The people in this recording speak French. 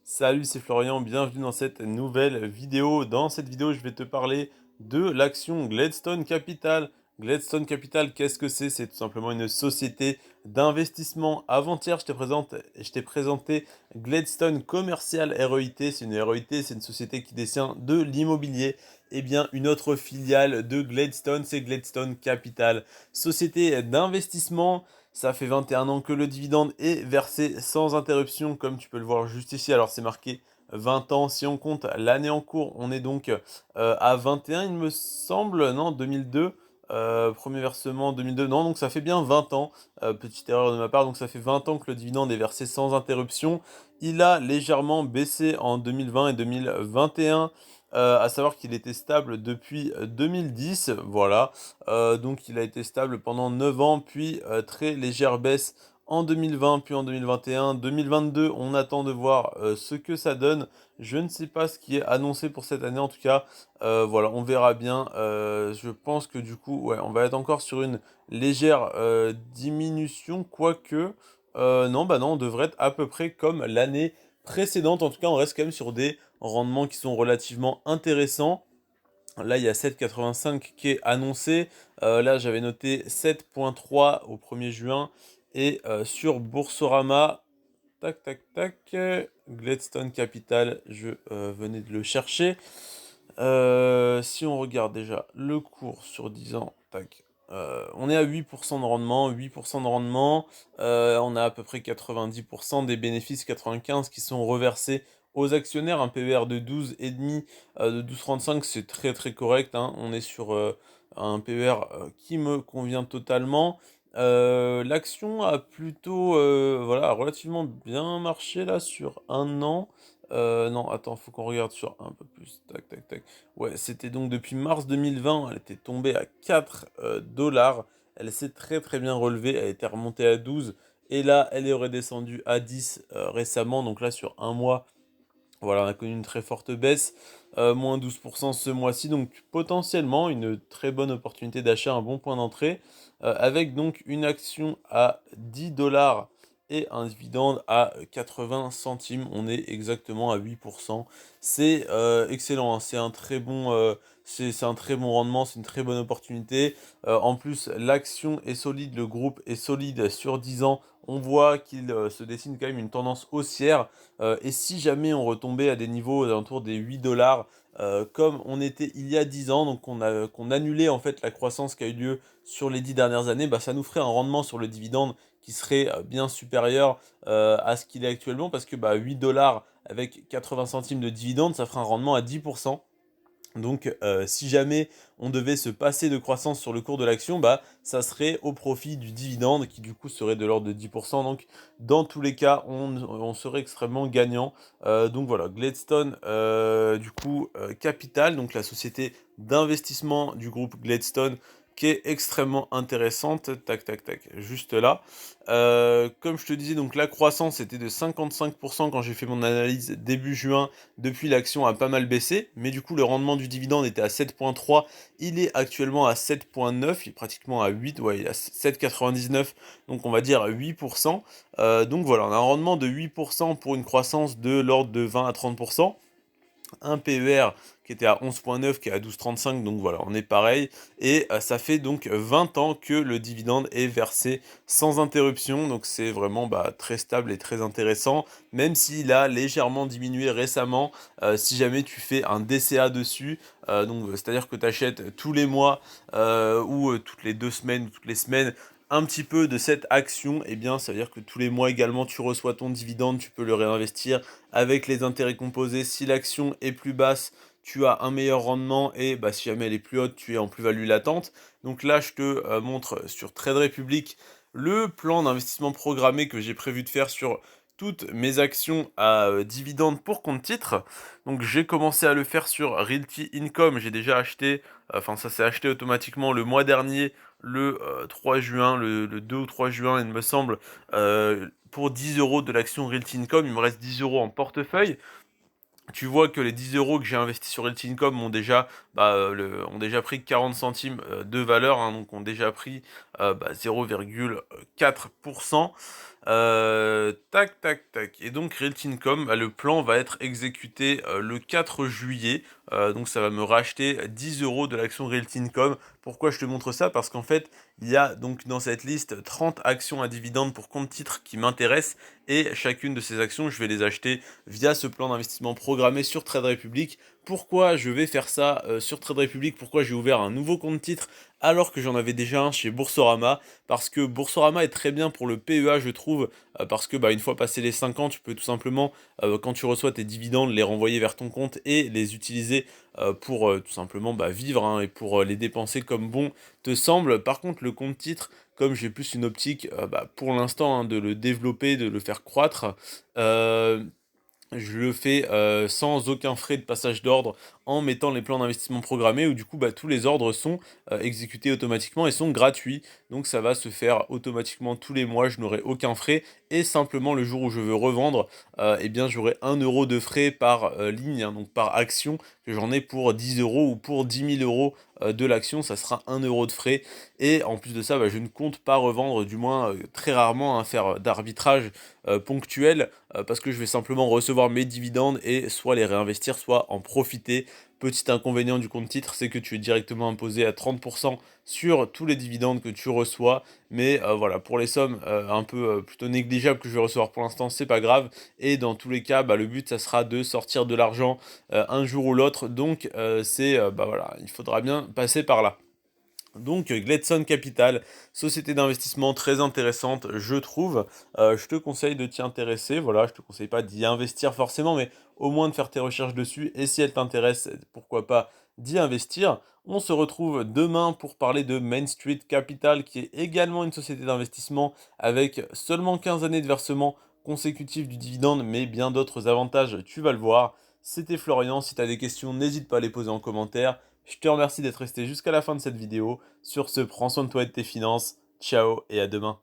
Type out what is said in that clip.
Salut, c'est Florian, bienvenue dans cette nouvelle vidéo. Dans cette vidéo, je vais te parler de l'action Gladstone Capital. Gladstone Capital, qu'est-ce que c'est? C'est tout simplement une société d'investissement. Avant-hier, je t'ai présenté Gladstone Commercial REIT. C'est une REIT, c'est une société qui détient de l'immobilier. Eh bien, une autre filiale de Gladstone, c'est Gladstone Capital. Société d'investissement. Ça fait 21 ans que le dividende est versé sans interruption, comme tu peux le voir juste ici. Alors c'est marqué 20 ans. Si on compte l'année en cours, on est donc à 21, il me semble, non, 2002. Premier versement 2002, non, donc ça fait bien 20 ans. Petite erreur de ma part, donc ça fait 20 ans que le dividende est versé sans interruption. Il a légèrement baissé en 2020 et 2021. À savoir qu'il était stable depuis 2010, voilà. Donc il a été stable pendant 9 ans, puis très légère baisse en 2020, puis en 2021. 2022, on attend de voir ce que ça donne. Je ne sais pas ce qui est annoncé pour cette année, en tout cas, voilà, on verra bien. Je pense que du coup, ouais, on va être encore sur une légère diminution, quoique, non, bah non, on devrait être à peu près comme l'année précédente. En tout cas, on reste quand même sur des rendements qui sont relativement intéressants. Là, il y a 7,85 qui est annoncé. Là, j'avais noté 7,3 au 1er juin. Et sur Boursorama, tac, tac, tac, Gladstone Capital, je venais de le chercher. Si on regarde déjà le cours sur 10 ans, tac, on est à 8% de rendement, 8% de rendement, on a à peu près 90% des bénéfices, 95 qui sont reversés aux actionnaires, un PER de 12,5, de 12,35, c'est très très correct, hein. On est sur un PER qui me convient totalement. L'action a plutôt, voilà, relativement bien marché là sur un an. Non, attends, faut qu'on regarde sur un peu plus. Tac, tac, tac. Ouais, c'était donc depuis mars 2020, elle était tombée à 4 dollars. Elle s'est très très bien relevée, elle était remontée à 12. Et là, elle est redescendue à 10 récemment. Donc là, sur un mois, voilà, on a connu une très forte baisse, moins 12% ce mois-ci. Donc potentiellement une très bonne opportunité d'achat, un bon point d'entrée. Avec donc une action à 10 dollars et un dividende à 80 centimes. On est exactement à 8%. C'est excellent, hein. C'est un très bon, c'est un très bon rendement, c'est une très bonne opportunité. En plus, l'action est solide, le groupe est solide sur 10 ans. On voit qu'il se dessine quand même une tendance haussière. Et si jamais on retombait à des niveaux aux alentours des 8 dollars, comme on était il y a 10 ans, donc qu'on annulait en fait la croissance qui a eu lieu sur les 10 dernières années, bah, ça nous ferait un rendement sur le dividende qui serait bien supérieur à ce qu'il est actuellement, parce que bah, 8 dollars avec 80 centimes de dividende, ça ferait un rendement à 10%. Donc, si jamais on devait se passer de croissance sur le cours de l'action, bah, ça serait au profit du dividende qui du coup serait de l'ordre de 10%. Donc, dans tous les cas, on serait extrêmement gagnant. Donc voilà, Gladstone, du coup, Capital, donc la société d'investissement du groupe Gladstone, qui est extrêmement intéressante. Tac, tac, tac, juste là. Comme je te disais, donc la croissance était de 55% quand j'ai fait mon analyse début juin. Depuis, l'action a pas mal baissé, mais du coup, le rendement du dividende était à 7,3. Il est actuellement à 7,9. Il est pratiquement à 8. Ouais, il est à 7,99. Donc, on va dire 8%. Donc, voilà, on a un rendement de 8% pour une croissance de l'ordre de 20 à 30%. Un PER qui était à 11,9, qui est à 12,35, donc voilà, on est pareil. Et ça fait donc 20 ans que le dividende est versé sans interruption, donc c'est vraiment bah, très stable et très intéressant, même s'il a légèrement diminué récemment. Si jamais tu fais un DCA dessus, donc c'est-à-dire que tu achètes tous les mois ou toutes les 2 semaines ou toutes les semaines, un petit peu de cette action, et eh bien ça veut dire que tous les mois également tu reçois ton dividende, tu peux le réinvestir avec les intérêts composés. Si l'action est plus basse, tu as un meilleur rendement, et bah, si jamais elle est plus haute, tu es en plus-value latente. Donc là, je te montre sur Trade Republic le plan d'investissement programmé que j'ai prévu de faire sur toutes mes actions à dividendes pour compte titre. Donc j'ai commencé à le faire sur Realty Income. J'ai déjà acheté, enfin ça s'est acheté automatiquement le mois dernier, le 3 juin, le 2 ou 3 juin, il me semble, pour 10 euros de l'action Realty Income. Il me reste 10 euros en portefeuille. Tu vois que les 10 euros que j'ai investis sur Realty Income ont déjà pris 40 centimes de valeur, hein, donc ont déjà pris 0,4%. Tac, tac, tac. Et donc Realty Income, bah, le plan va être exécuté le 4 juillet. Donc ça va me racheter 10 euros de l'action Realty Income. Pourquoi je te montre ça? Parce qu'en fait, il y a donc dans cette liste 30 actions à dividendes pour compte titre qui m'intéressent. Et chacune de ces actions, je vais les acheter via ce plan d'investissement programmé sur Trade Republic. Pourquoi je vais faire ça sur Trade Republic? Pourquoi j'ai ouvert un nouveau compte titre alors que j'en avais déjà un chez Boursorama? Parce que Boursorama est très bien pour le PEA, je trouve, parce que bah, une fois passé les 5 ans, tu peux tout simplement, quand tu reçois tes dividendes, les renvoyer vers ton compte et les utiliser pour tout simplement bah, vivre, hein, et pour les dépenser comme bon te semble. Par contre, le compte titre, comme j'ai plus une optique bah, pour l'instant, hein, de le développer, de le faire croître, euh, je le fais sans aucun frais de passage d'ordre en mettant les plans d'investissement programmés où du coup bah, tous les ordres sont exécutés automatiquement et sont gratuits. Donc ça va se faire automatiquement tous les mois, je n'aurai aucun frais et simplement le jour où je veux revendre, eh bien j'aurai 1 € de frais par ligne, hein, donc par action, que j'en ai pour 10 euros ou pour 10 000 € de l'action, ça sera 1 € de frais. Et en plus de ça, bah, je ne compte pas revendre, du moins très rarement, hein, faire d'arbitrage ponctuel parce que je vais simplement recevoir mes dividendes et soit les réinvestir, soit en profiter. Petit inconvénient du compte titre, c'est que tu es directement imposé à 30% sur tous les dividendes que tu reçois. Mais voilà, pour les sommes un peu plutôt négligeables que je vais recevoir pour l'instant, c'est pas grave. Et dans tous les cas, bah, le but, ça sera de sortir de l'argent un jour ou l'autre. Donc bah, voilà, il faudra bien passer par là. Donc Gladstone Capital, société d'investissement très intéressante, je trouve. Je te conseille de t'y intéresser. Voilà, je te conseille pas d'y investir forcément, mais au moins de faire tes recherches dessus. Et si elle t'intéresse, pourquoi pas d'y investir. On se retrouve demain pour parler de Main Street Capital, qui est également une société d'investissement avec seulement 15 années de versement consécutif du dividende, mais bien d'autres avantages, tu vas le voir. C'était Florian, si tu as des questions, n'hésite pas à les poser en commentaire. Je te remercie d'être resté jusqu'à la fin de cette vidéo. Sur ce, prends soin de toi et de tes finances. Ciao et à demain.